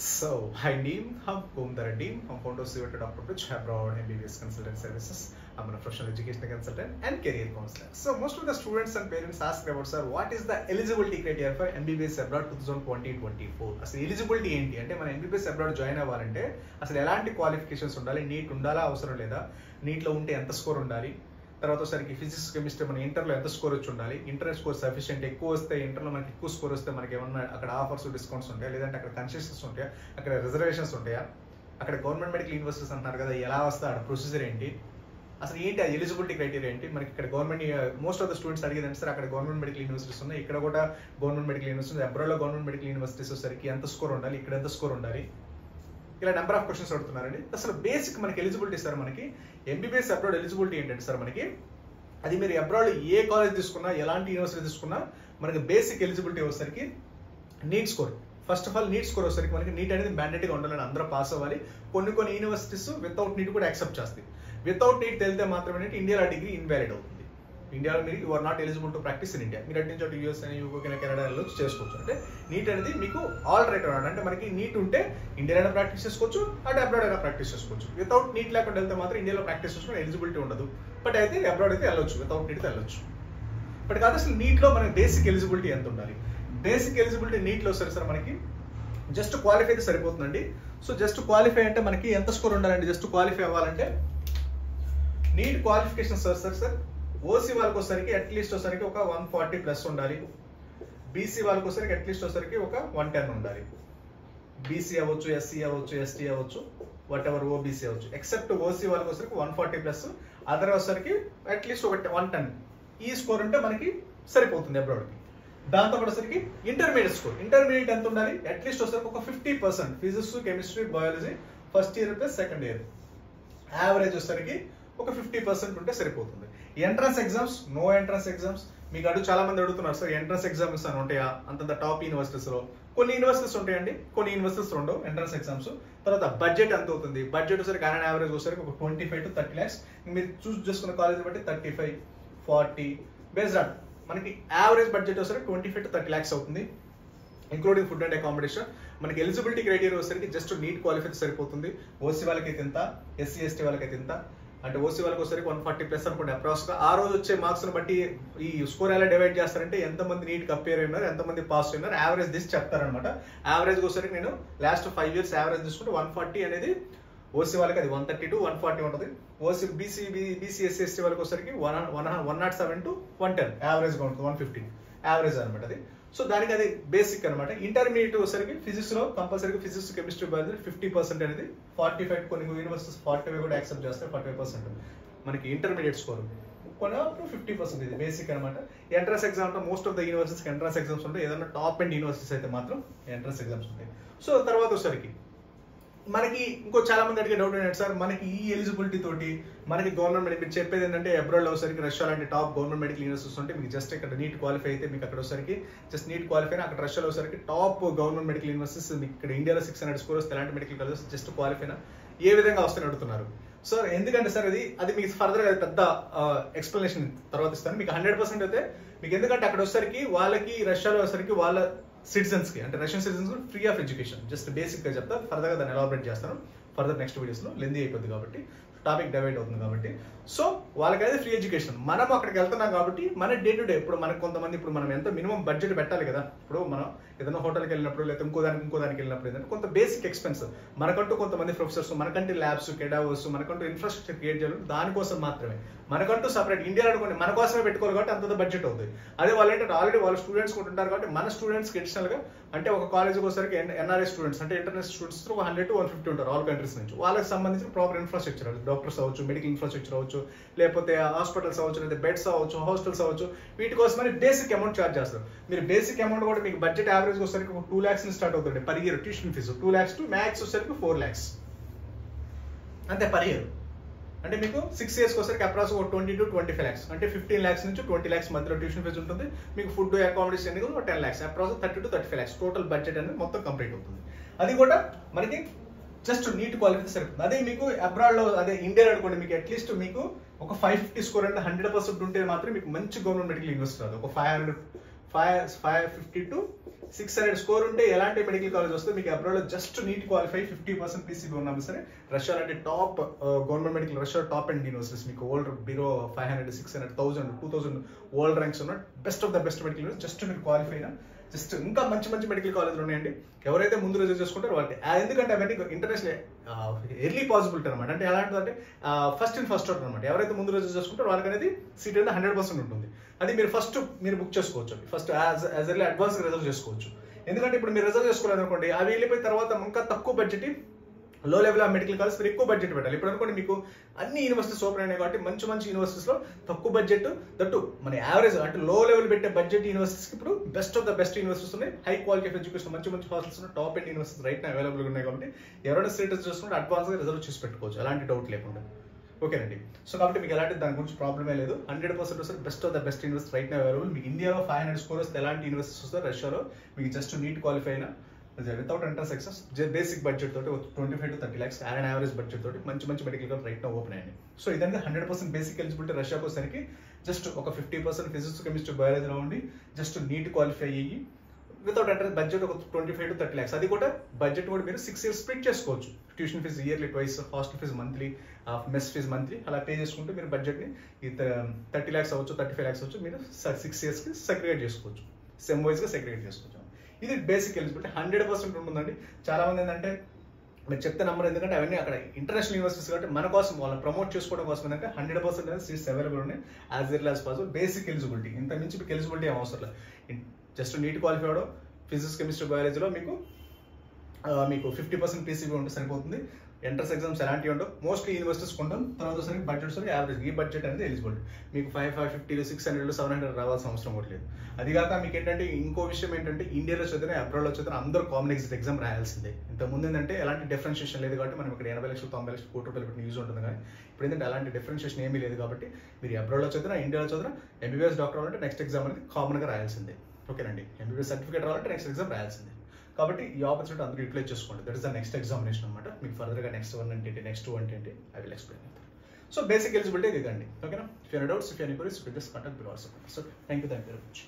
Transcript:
So, hi Neem, I'm Kumdar Neem. I'm founder of Dr. Pritch Abroad MBBS Consultant Services. I'm a professional education consultant and career counselor. So, most of the students and parents ask about, sir, what is the eligibility criteria for MBBS Abroad 2020-24? అసలు eligibility ఏంటి అంటే మన MBBS Abroad join అవ్వాలంటే అసలు ఎలాంటి qualifications ఉండాలి, neat ఉండాలా అవసరం లేదా, నీట్లో ఉంటే ఎంత స్కోర్ ఉండాలి, తర్వాత ఒకసారికి ఫిజిక్స్ కెమిస్ట్రీ మన ఇంటర్లో ఎంత స్కోర్ వచ్చి ఉండాలి, ఇంటర్ స్కోర్ సఫిషియెంట్ ఎక్కువ వస్తే ఇంటర్లో మనకి ఎక్కువ స్కోర్ వస్తే మనకి ఏమన్నా అక్కడ ఆఫర్స్ డిస్కౌంట్స్ ఉంటాయా, లేదంటే అక్కడ కన్సెషన్స్ ఉంటాయా, అక్కడ రిజర్వేషన్స్ ఉంటాయా, అక్కడ గవర్నమెంట్ మెడికల్ యూనివర్సిటీస్ అంటున్నారు కదా ఎలా వస్తే అక్కడ ప్రొసీజర్ ఏంటి, అసలు ఏంటి ఆ ఎలిజిబిలిటీ క్రైటీరియా ఏంటి. మనకి ఇక్కడ government most of the students అడిగేదంటే సార్ అక్కడ గవర్నమెంట్ మెడికల్ యూనివర్సిటీస్ ఉన్నాయి, ఇక్కడ కూడా గవర్నమెంట్ మెడికల్ యూనివర్సిటీస్, అబ్రాడ్లో గవర్నమెంట్ మెడికల్ యూనివర్సిటీస్ వచ్చేసరికి ఎంత స్కోర్ ఉండాలి, ఇక్కడ ఎంత స్కోర్ ఉండాలి, ఇలా నెంబర్ ఆఫ్ క్వశ్చన్స్ అడుగుతున్నారండి. అసలు బేసిక్ మనకి ఎలిజిబిలిటీ సార్ మనకి ఎంబీబీఎస్ అబ్రాడ్ ఎలిజిబిలిటీ ఏంటంటే సార్ మనకి అది మీరు అబ్రాడ్ ఏ కాలేజ్ తీసుకున్నా ఎలాంటి యూనివర్సిటీ తీసుకున్నా మనకి బేసిక్ ఎలిజిబిలిటీ వచ్చేసరికి neat score. First of all neat score వచ్చేసరికి మనకి నీట్ అనేది మ్యాండేటరీగా ఉండాలని అందరూ పాస్ అవ్వాలి. కొన్ని యూనివర్సిటీస్ వితౌట్ నీట్ కూడా యాక్సెప్ట్ చేస్తాయి. వితౌట్ నీట్ తెలితే మాత్రమే ఇండియాలో డిగ్రీ ఇన్వాలిడ్ అవుతుంది. ఇండియాలో మీరు you are not eligible to practice in India. మీరు అటు నుంచి అటు యూఎస్ అని యూకే కెనడాలో చేసుకోవచ్చు. అంటే నీట్ అనేది మీకు ఆల్టర్నేటివ్ అన్నమాట. అంటే మనకి నీట్ ఉంటే ఇండియాలో ప్రాక్టీస్ చేసుకోవచ్చు, అటు అబ్రాడ్ అయినా ప్రాక్టీస్ చేసుకోవచ్చు. వితౌట్ నీట్ లేకుండా వెళ్తే మాత్రం ఇండియాలో ప్రాక్టీస్ చేసుకుని ఎలిజిబిలిటీ ఉండదు. బట్ అయితే అబ్రాడ్ అయితే వెళ్ళొచ్చు, వితౌట్ నీట్ వెళ్ళొచ్చు. బట్ కాదు అసలు నీట్లో మనకి బేసిక్ ఎలిజిబిలిటీ ఎంత ఉండాలి. బేసిక్ ఎలిజిబిలిటీ నీట్లో సరే సార్ మనకి జస్ట్ క్వాలిఫై అయితే సరిపోతుందండి. సో జస్ట్ క్వాలిఫై అంటే మనకి ఎంత స్కోర్ ఉండాలండి. జస్ట్ క్వాలిఫై అవ్వాలంటే నీట్ క్వాలిఫికేషన్ సార్ ఓసీ వాళ్ళకి వచ్చేసరికి అట్లీస్ట్ వచ్చేసరికి ఒక 140 ప్లస్ ఉండాలి. బీసీ వాళ్ళకి వచ్చేసరికి అట్లీస్ట్ వచ్చేసరికి ఒక 110 ఉండాలి. బీసీ అవ్వచ్చు, ఎస్సీ అవ్వచ్చు, ఎస్టీ అవ్వచ్చు, వాట్ ఎవర్ ఓబీసీ అవ్వచ్చు. ఎక్సెప్ట్ ఓసీ వాళ్ళకి వచ్చేసరికి 140 ప్లస్, అదర్ వచ్చేసరికి అట్లీస్ట్ ఒక 110. ఈ స్కోర్ ఉంటే మనకి సరిపోతుంది అబ్రాడ్కి. దాంతో వచ్చేసరికి ఇంటర్మీడియట్ స్కోర్. ఇంటర్మీడియట్ ఎంత ఉండాలి, అట్లీస్ట్ వచ్చేసరికి ఒక 50% physics, chemistry, biology first year plus second year. Average వచ్చేసరికి ఒక 50% ఉంటే సరిపోతుంది. Entrance exams, no entrance exams. మీకు చాలా మంది అడుగుతున్నారు సార్ ఎంట్రన్స్ ఎగ్జామ్స్ అని ఉంటాయా అంత టాప్ యూనివర్సిటీస్ లో. కొన్ని యూనివర్సిటీస్ ఉంటాయండి, కొన్ని యూనివర్సిటీస్ ఉండవు ఎంట్రన్స్ ఎగ్జామ్స్. తర్వాత బడ్జెట్ ఎంత అవుతుంది, బడ్జెట్ వచ్చేసరికి ఆన్ యావరేజ్ వచ్చేసరికి ఒక 25 to 30 lakhs. మీరు చూస్ చేసుకున్న కాలేజ్ బట్టి 35, 40 బేస్డ్ ఆన్ మనకి యావరేజ్ బడ్జెట్ వచ్చేసరికి 25 to 30 lakhs అవుతుంది, ఇంక్లూడింగ్ ఫుడ్ అండ్ అకామిడేషన్. మనకి ఎలిజిబిలిటీ క్రైటీరియా వచ్చేసరికి జస్ట్ నీట్ క్వాలిఫై సరిపోతుంది. ఓసీ వాళ్ళకైతే ఇంత, ఎస్సీ ఎస్టీ వాళ్ళకైతే ఇంత. అంటే ఓసీ వాళ్ళకి వచ్చేసరికి 140 ప్లస్ అనుకోండి అప్రాక్స్గా. ఆ రోజు వచ్చే మార్క్స్ బట్టి ఈ స్కోర్ ఎలా డివైడ్ చేస్తారంటే ఎంతమంది నీట్ అపేర్ అయినారు, ఎంతమంది పాస్ అయినారు, యావరేజ్ తీసి చెప్తారనమాట. యావరేజ్ వచ్చేసరికి నేను లాస్ట్ 5 years యావరేజ్ తీసుకుంటే 140 అనేది ఓసీ వాళ్ళకి అది 130 to 140 ఉంటుంది. ఓసీ బీసీ ఎస్సీ ఎస్టీ వాళ్ళకి వచ్చేసరికి 107 to 110 యావరేజ్గా ఉంటుంది, 150 యావరేజ్ అనమాట అది. సో దానికి అది బేసిక్ అనమాట. ఇంటర్మీడియట్ వచ్చేసరికి ఫిజిక్స్ లో కంపల్సరీ ఫిజిక్స్, కెమిస్ట్రీ, బయాలజీ 50% అనేది 45 కొన్ని యూనివర్సిటీస్ 45 కూడా యాక్సెప్ట్ చేస్తారు. 45% మనకి ఇంటర్మీడియట్ స్కోర్, కొన్ని 50% ఇది బేసిక్ అనమాట. ఎంట్రన్స్ ఎగ్జామ్ అంటే most of the universities entrance exams ఉంటాయి. ఏదైనా టాప్ అండ్ యూనివర్సిటీస్ అయితే మాత్రం ఎంట్రన్స్ ఎగ్జామ్స్ ఉంటాయి. సో తర్వాత వచ్చేసరికి మనకి ఇంకో చాలా మంది అడిగే డౌట్ ఏంటంటే సార్ మనకి ఈ ఎలిజిబిలిటీ తోటి మనకి గవర్నమెంట్ మెడికల్ చెప్పేది ఏంటంటే అబ్రాడ్లో వచ్చేసరికి రష్యా లాంటి టాప్ గవర్నమెంట్ మెడికల్ యూనివర్సిటీస్ ఉంటే మీకు జస్ట్ ఇక్కడ నీట్ క్వాలిఫై అయితే మీకు అక్కడ వచ్చేసరికి జస్ట్ నీట్ క్వాలిఫై అక్కడ రష్యాలో వచ్చేసరికి టాప్ గవర్నమెంట్ మెడికల్ యూనివర్సిటీస్ మీకు ఇక్కడ ఇండియాలో 600 స్కోర్ వస్తే ఎలాంటి మెడికల్ కాలేజెస్ జస్ట్ క్వాలిఫైనా ఏ విధంగా వస్తాయని అడుగుతున్నారు. సో ఎందుకంటే సార్ అది మీకు ఫర్దర్ గా పెద్ద ఎక్స్ప్లెనేషన్ తర్వాత ఇస్తాను మీకు 100% అయితే మీకు. ఎందుకంటే అక్కడ వచ్చేసరికి వాళ్ళకి రష్యాలో వచ్చేసరికి వాళ్ళ సిటిజన్స్ కి అంటే Russian citizens free of education. Just basic గా చెప్తా, ఫర్దర్ గా దాన్ని ఎలాబరేట్ చేస్తాను ఫర్దర్ నెక్స్ట్ వీడియోస్ లో. లెందీ అయిపోద్ది కాబట్టి టాపిక్ డివైడ్ అవుతుంది కాబట్టి. సో వాళ్ళకైతే ఫ్రీ ఎడ్యుకేషన్. మనం అక్కడికి వెళ్తున్నాం కాబట్టి మన డే టు డే ఇప్పుడు మనకు కొంతమంది ఇప్పుడు మనం ఎంత మినిమం బడ్జెట్ పెట్టాలి కదా. ఇప్పుడు మనం ఏదైనా హోటల్కి వెళ్ళినప్పుడు లేదా ఇంకో దానికి వెళ్ళినప్పుడు ఏంటంటే కొంత బేసిక్ ఎక్స్పెన్స్ మనకంటూ కొంతమంది ప్రొఫెసర్స్, మనకంటే ల్యాబ్స్, కెడావర్స్, మనకంటూ ఇన్ఫ్రాస్ట్రక్చర్ క్రియేట్ చేయాలి. దానికోసం మాత్రమే మనకంటూ సపరేట్ ఇండియాలో అనుకోండి మన కోసమే పెట్టుకోవాలి కాబట్టి అంత బడ్జెట్ అవుతుంది. అదే వాళ్ళు ఏంటంటే ఆల్రెడీ వాళ్ళ స్టూడెంట్స్ కూడా ఉంటారు కాబట్టి మన స్టూడెంట్స్కి అడిషనల్ గా అంటే ఒక కాలేజ్కి వచ్చేసరికి ఎన్ఆర్ఐ స్టూడెంట్స్ అంటే ఇంటర్నేషనల్ స్టూడెంట్స్ 100 to 150 ఉంటారు ఆల్ కంట్రీస్ నుంచి. వాళ్ళకి సంబంధించిన ప్రాపర్ ఇన్ఫ్రాస్ట్రక్చర్ డాక్టర్స్ అవ్వచ్చు, మెడికల్ ఇన్ఫ్రాస్ట్రక్చర్ అవ్వచ్చు, లేకపోతే హాస్పిటల్స్ అవ్వచ్చు, లేదా బెడ్స్ అవ్వచ్చు, హాస్టల్స్ అవ్వచ్చు, వీటి కోసమని బేసిక్ అమౌంట్ ఛార్జ్ చేస్తారు. మీరు బేసిక్ అమౌంట్ కూడా మీకు బడ్జెట్ యావరేజ్ వచ్చేసరికి 2 lakhs స్టార్ట్ అవుతుంది per year tuition fee. 2 lakhs to max వచ్చేసరికి 4 lakhs అంతే పర్ ఇయర్. అంటే మీకు 6 years వచ్చేసరికి అప్రాక్స్ 20 to 25 lakhs అంటే 15 lakhs నుంచి 20 lakhs మధ్యలో ట్యూషన్ ఫీజు ఉంటుంది. మీకు ఫుడ్ అకామిడేషన్ అనేది 10 lakhs approx 30 to 35 lakhs total budget అనేది మొత్తం కంప్లీట్ అవుతుంది. అది కూడా మనకి జస్ట్ నీట్ క్వాలిఫై సరిపోతుంది. అదే మీకు అబ్రాడ్ లో అదే ఇండియా అనుకోండి మీకు అట్లీస్ట్ మీకు ఒక 550 స్కోర్ అంటే 100% ఉంటే మాత్రం మీకు మంచి గవర్నమెంట్ మెడికల్ యూనివర్సిటీ రాదు. ఒక 550 to 600 స్కోర్ ఉంటే ఎలాంటి మెడికల్ కాలేజ్ వస్తే మీకు అబ్రాడ్లో జస్ట్ నీట్ క్వాలిఫై 50% పీసీబీ ఉన్నా సరే రష్యా లాంటి top government medical Russia top and universities మీకు వరల్డ్ బిలో 500 600 1000 2000 వరల్డ్ ర్యాంక్స్ ఉన్న best of the best medical university just మీరు క్వాలిఫై అయినా జస్ట్ ఇంకా మంచి మంచి మెడికల్ కాలేజ్లు ఉన్నాయండి. ఎవరైతే ముందు రిజర్వ్ చేసుకుంటారో వాళ్ళకి, ఎందుకంటే అవన్నీ ఇంటర్నేషనల్ ఎర్లీ పాసిబిలిటీ అనమాట. అంటే ఎలాంటిదంటే ఫస్ట్ ఇన్ ఫస్ట్ అవుట్ అనమాట. ఎవరైతే ముందు రిజర్వ్ చేసుకుంటారో వాళ్ళకి అనేది సీట్ అనేది 100% ఉంటుంది. అది మీరు ఫస్ట్ మీరు బుక్ చేసుకోవచ్చు, first as early advance reserve చేసుకోవచ్చు. ఎందుకంటే ఇప్పుడు మీరు రిజర్వ్ చేసుకోలేదు అనుకోండి, అవి వెళ్ళిపోయిన తర్వాత ఇంకా తక్కువ బడ్జెట్ లో లెవెల్ ఆఫ్ మెడికల్ కాలేజ్ మీరు ఎక్కువ బడ్జెట్ పెట్టాలి. ఇప్పుడు అనుకోండి మీకు అన్ని యూనివర్సిటీస్ ఓపెన్ అయినాయి కాబట్టి మంచి మంచి యూనివర్సిటీస్లో తక్కువ బడ్జెట్ దట్టు మన యావరేజ్ అంటే లో లెవెల్ పెట్టే బడ్జెట్ యూనివర్సిటీస్కి ఇప్పుడు best of the best universities ఉన్నాయి. హై క్వాలిటీ ఆఫ్ ఎడ్యుకేషన్ మంచి మంచి హాస్టల్స్ ఉన్నాయి, టాప్ అండ్ యూనివర్సిటీస్ రైట్ నా అవైలబుల్గా ఉన్నాయి. కాబట్టి ఎవరైనా స్టేటస్ చూసుకుంటే అడ్వాన్స్గా రిజర్వ్ చేసి పెట్టుకోవచ్చు, ఎలాంటి డౌట్ లేకుండా. ఓకేనండి. సో కాబట్టి మీకు ఎలాంటి దాని గురించి ప్రాబ్లమే లేదు. 100% వస్తే best of the best university right నా అవైలబుల్. మీకు ఇండియాలో 500 స్కోర్ వస్తే ఎలాంటి యూనివర్సిటీస్ వస్తే రష్యాలో మీకు జస్ట్ నీట్ క్వాలిఫై అయినా without entrance exams basic budget తోటి 25 to 30 lakhs యావరేజ్ బడ్జెట్ తోటి మంచి మంచి మెడికల్ కాలేజ్ రైట్ నా ఓపెన్ అయ్యింది. సో ఇదంతా 100% బేసిక్ ఎలిజిబిలిటీ. రష్యాకు వచ్చేసరికి జస్ట్ ఒక 50% ఫిజిక్స్ కెమిస్ట్రీ బయాలజీలో ఉండి జస్ట్ నీట్ క్వాలిఫై అయ్యి వితౌట్ ఎంట్రన్స్ బడ్జెట్ ఒక 25 to 30 lakhs. అది కూడా బడ్జెట్ కూడా మీరు 6 years స్ప్లిట్ చేసుకోవచ్చు. Tuition fee yearly twice, hostel fee monthly, mess fee monthly అలా పే చేసుకుంటే మీరు బడ్జెట్ని 30 lakhs అవ్వచ్చు, 35 lakhs అవ్వచ్చు, మీరు 6 yearsకి సెగ్రిగేట్ చేసుకోవచ్చు, సెమ్ వైజ్గా సెగ్రిగేట్ చేసుకోవచ్చు. ఇది బేసిక్ ఎలిజిబిలిటీ 100% ఉంటుందండి. చాలా మంది ఏంటంటే మీరు చెప్తే నంబర్, ఎందుకంటే అవన్నీ అక్కడ ఇంటర్నేషనల్ యూనివర్సిటీస్ కాబట్టి మన కోసం వాళ్ళని ప్రమోట్ చేసుకోవడం కోసం ఏంటంటే 100% అనేది సీట్స్ అవైలబుల్ ఉన్నాయి as early as possible. Basic eligibility, ఇంత మించి మీకు ఎలిజిబిలిటీ అవసరం లేదు. జస్ట్ నీట్ క్వాలిఫై అవడం, ఫిజిక్స్ కెమిస్ట్రీ బయాలజీలో మీకు 50% పీసీబీ ఉంటే సరిపోతుంది. ఎంట్రన్స్ ఎగ్జామ్స్ ఎలాంటివి ఉండవు, మోస్ట్లీ యూనివర్సిటీస్ కొంటాం. తర్వాత సరే బడ్జెట్ సరే యావరేజ్ ఈ బడ్జెట్ అనేది ఎలిజిబిలిటీ. మీకు 550 600 700 రావాల్సిన అవసరం కూడా లేదు. అది కాక మీకు ఏంటంటే ఇంకో విషయం ఏంటంటే ఇండియాలో చదివిన అబ్రాడ్లో చదివిన అందరూ కామన్ ఎగ్జామ్ రాయాల్సిందే. ఇంతకుముందు ఏంటంటే ఎలాంటి డిఫరెన్షియేషన్ లేదు కాబట్టి మనం ఇక్కడ 80 లక్షలు 90 లక్షలు కోటి రూపాయలు పెట్టిన యూజ్ ఉంటుంది. కానీ ఇప్పుడు ఏంటంటే అలాంటి డిఫరెన్షియేషన్ ఏమీ లేదు కాబట్టి మీరు అబ్రాడ్లో చదివిన ఇండియాలో చదివిన ఎంబీబీఎస్ డాక్టర్ అవ్వాలంటే నెక్స్ట్ ఎగ్జామ్ అనేది కామన్గా రాయాల్సిందే. ఓకేనండి. ఎంబీబీఎస్ సర్టిఫికేట్ రావాలంటే నెక్స్ట్ ఎగ్జామ్ రాయాల్సిందే. కాబట్టి ఈ ఆపర్చునిటీ అందరూ యూటిలైజ్ చేసుకోండి. That is the next examination అనమాట. మీకు ఫర్దర్గా నెక్స్ట్ 1 అంటే నెక్స్ట్ 2 అంటే I will explain. So basic eligibility ఇదండి. ఓకేనా? If you doubts, if you any queries, just contact below WhatsApp. So thank you very much.